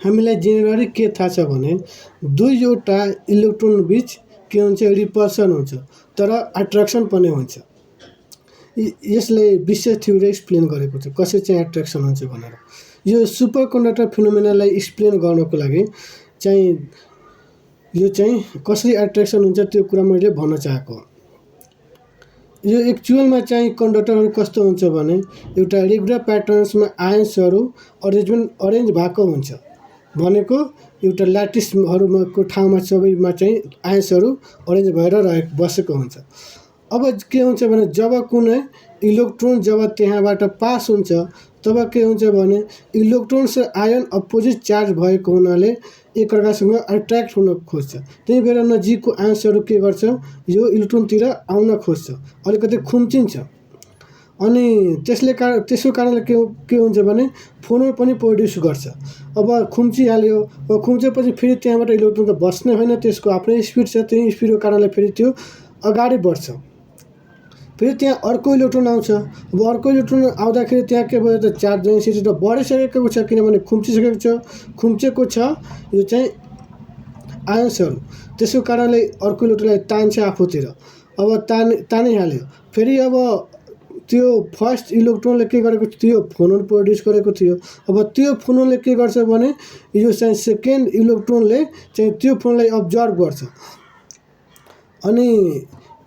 हामीलाई जेनरली के थाहा छ भने दुईवटा इलेक्ट्रोन बीच के हुन्छ रिपल्सन हुन्छ तर एट्र्याक्सन पनि हुन्छ। यसले विशेष थ्योरी एक्सप्लेन गरेको छ कसरी चाहिँ एट्र्याक्सन हुन्छ भनेर। यो सुपर कन्डक्टर फिनोमेनालाई एक्सप्लेन गर्नको लागि चाहिँ यो चाहिँ कसरी एट्र्याक्सन हुन्छ त्यो कुरा मैले भन्न चाहेको। यो एक्चुअलमा चाहिँ कन्डक्टरहरू कस्तो हुन्छ भने एउटा रेगुलर प्याटर्न्समा आयन्सहरू अरेन्ज भएको हुन्छ भनेको एउटा ल्याटिसहरूको ठाउँमा सबैमा चाहिँ आयन्सहरू अरेन्ज भएर बसेको हुन्छ। अब के हुन्छ भने जब कुनै इलेक्ट्रोन जब त्यहाँबाट पास हुन्छ तब के हुन्छ भने इलेक्ट्रोन र आयन अपोजिट चार्ज भएको हुनाले एकअर्कासँग एट्र्याक्ट हुन खोज्छ। त्यही भएर नजिकको आयन्सहरू के गर्छ यो इलेक्ट्रोनतिर आउन खोज्छ, अलिकति खुम्चिन्छ अनि त्यसको कारणले के हुन्छ भने फोनोन पनि प्रड्युस गर्छ। अब खुम्चिहाल्यो, अब खुम्चेपछि फेरि त्यहाँबाट इलेक्ट्रोन त बस्ने होइन, त्यसको आफ्नै स्पिड छ, त्यही स्पिडको कारणले फेरि त्यो अगाडि बढ्छ। फेरि त्यहाँ अर्को इलेक्ट्रोन आउँछ। अब अर्को इलेक्ट्रोन आउँदाखेरि त्यहाँ के भयो त चार्ज डेन्सिटी त बढिसकेको छ किनभने खुम्चेको छ यो चाहिँ आयन्सहरू, त्यसको कारणले अर्को इलेक्ट्रोनलाई तान्छ आफूतिर। अब तानिहाल्यो, फेरि अब त्यो फर्स्ट इलेक्ट्रोनले के गरेको थियो फोनोन प्रड्युस गरेको थियो। अब त्यो फोनोनले के गर्छ भने यो चाहिँ सेकेन्ड इलेक्ट्रोनले चाहिँ त्यो फोनलाई अब्जर्भ गर्छ अनि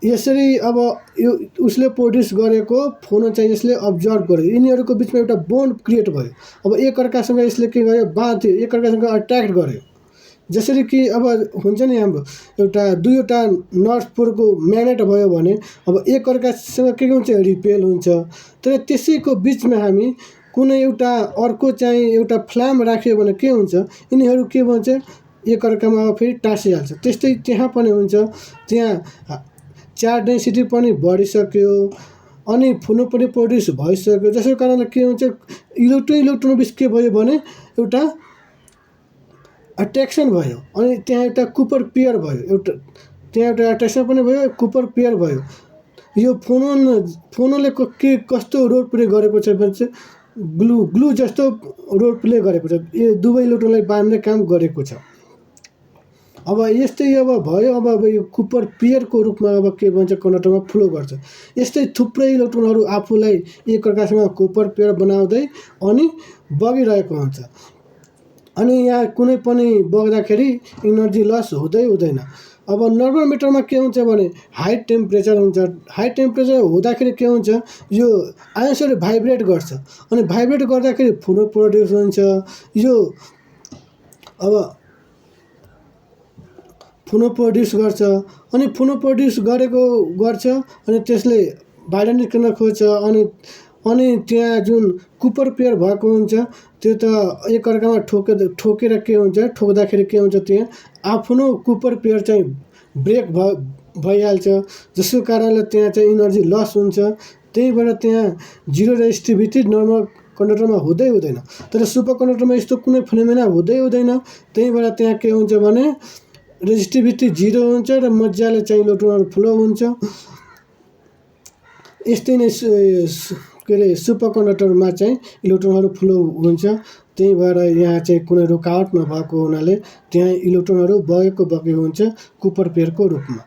यसरी अब यो उसले प्रड्युस गरेको फोनोन चाहिँ यसले अब्जर्भ गर्यो। यिनीहरूको बिचमा एउटा बोन्ड क्रिएट भयो। अब एकअर्कासँग यसले के गर्यो बाँध्यो, एकअर्कासँग अट्र्याक्ट गर्यो। जसरी कि अब हुन्छ नि हाम्रो एउटा दुईवटा नर्थ पोलको म्याग्नेट भयो भने अब एकअर्कासँग के हुन्छ रिपेल हुन्छ। तर त्यसैको बिचमा हामी कुनै एउटा अर्को चाहिँ एउटा फ्ल्याम राख्यो भने के हुन्छ यिनीहरू के भन्छ एकअर्कामा फेरि टाँसिहाल्छ। त्यस्तै त्यहाँ पनि हुन्छ, त्यहाँ चार्ज डेन्सिटी पनि बढिसक्यो अनि फोनोन पनि प्रड्युस भइसक्यो। जसको कारणले के हुन्छ इलेक्ट्रोन बिच के भयो भने एउटा एट्र्याक्सन भयो अनि त्यहाँ एउटा कुपर पेयर भयो, त्यहाँ एउटा एट्र्याक्सन पनि भयो, कुपर पेयर भयो। यो फोनोनले के कस्तो रोल प्ले गरेको छ भने चाहिँ ग्लु जस्तो रोल प्ले गरेको छ, यो दुवै इलेक्ट्रोनलाई बाँध्ने काम गरेको छ। अब यस्तै अब भयो, अब यो कुपर पेयरको रूपमा अब के भन्छ कन्डक्टरमा फ्लो गर्छ। यस्तै थुप्रै इलेक्ट्रोनहरू आफूलाई एकअर्कासँग कुपर पेयर बनाउँदै अनि बगिरहेको हुन्छ अनि यहाँ कुनै पनि बग्दाखेरि इनर्जी लस हुँदैन। अब नर्मल मेटरमा के हुन्छ भने हाई टेम्परेचर हुन्छ। हाई टेम्परेचर हुँदाखेरि के हुन्छ यो आयन्सहरू भाइब्रेट गर्छ अनि भाइब्रेट गर्दाखेरि फोनोन प्रड्युस हुन्छ। यो अब फोनोन प्रड्युस गर्छ अनि फोनोन प्रड्युस गर्छ अनि त्यसले बाहिर निस्कन खोज्छ अनि त्यहाँ जुन कुपर पेयर भएको हुन्छ त्यो त एकअर्कामा ठोकेर के हुन्छ ठोक्दाखेरि के हुन्छ त्यहाँ आफ्नो कुपर पेयर चाहिँ ब्रेक भइहाल्छ, जसको कारणले त्यहाँ चाहिँ इनर्जी लस हुन्छ। त्यही भएर त्यहाँ जिरो रेजिस्टिभिटी नर्मल कन्डक्टरमा हुँदैन, तर सुपर कन्डक्टरमा यस्तो कुनै फिनोमेना हुँदैन। त्यही भएर त्यहाँ के हुन्छ भने रेजिस्टिभिटी जिरो हुन्छ र मजाले चाहिँ इलेक्ट्रोनहरू फ्लो हुन्छ। यस्तै नै के अरे सुपर कन्डक्टरमा चाहिँ इलेक्ट्रोनहरू फ्लो हुन्छ। त्यही भएर यहाँ चाहिँ कुनै रुकावट नभएको हुनाले त्यहाँ इलेक्ट्रोनहरू बगेको हुन्छ कुपर पेयरको रूपमा।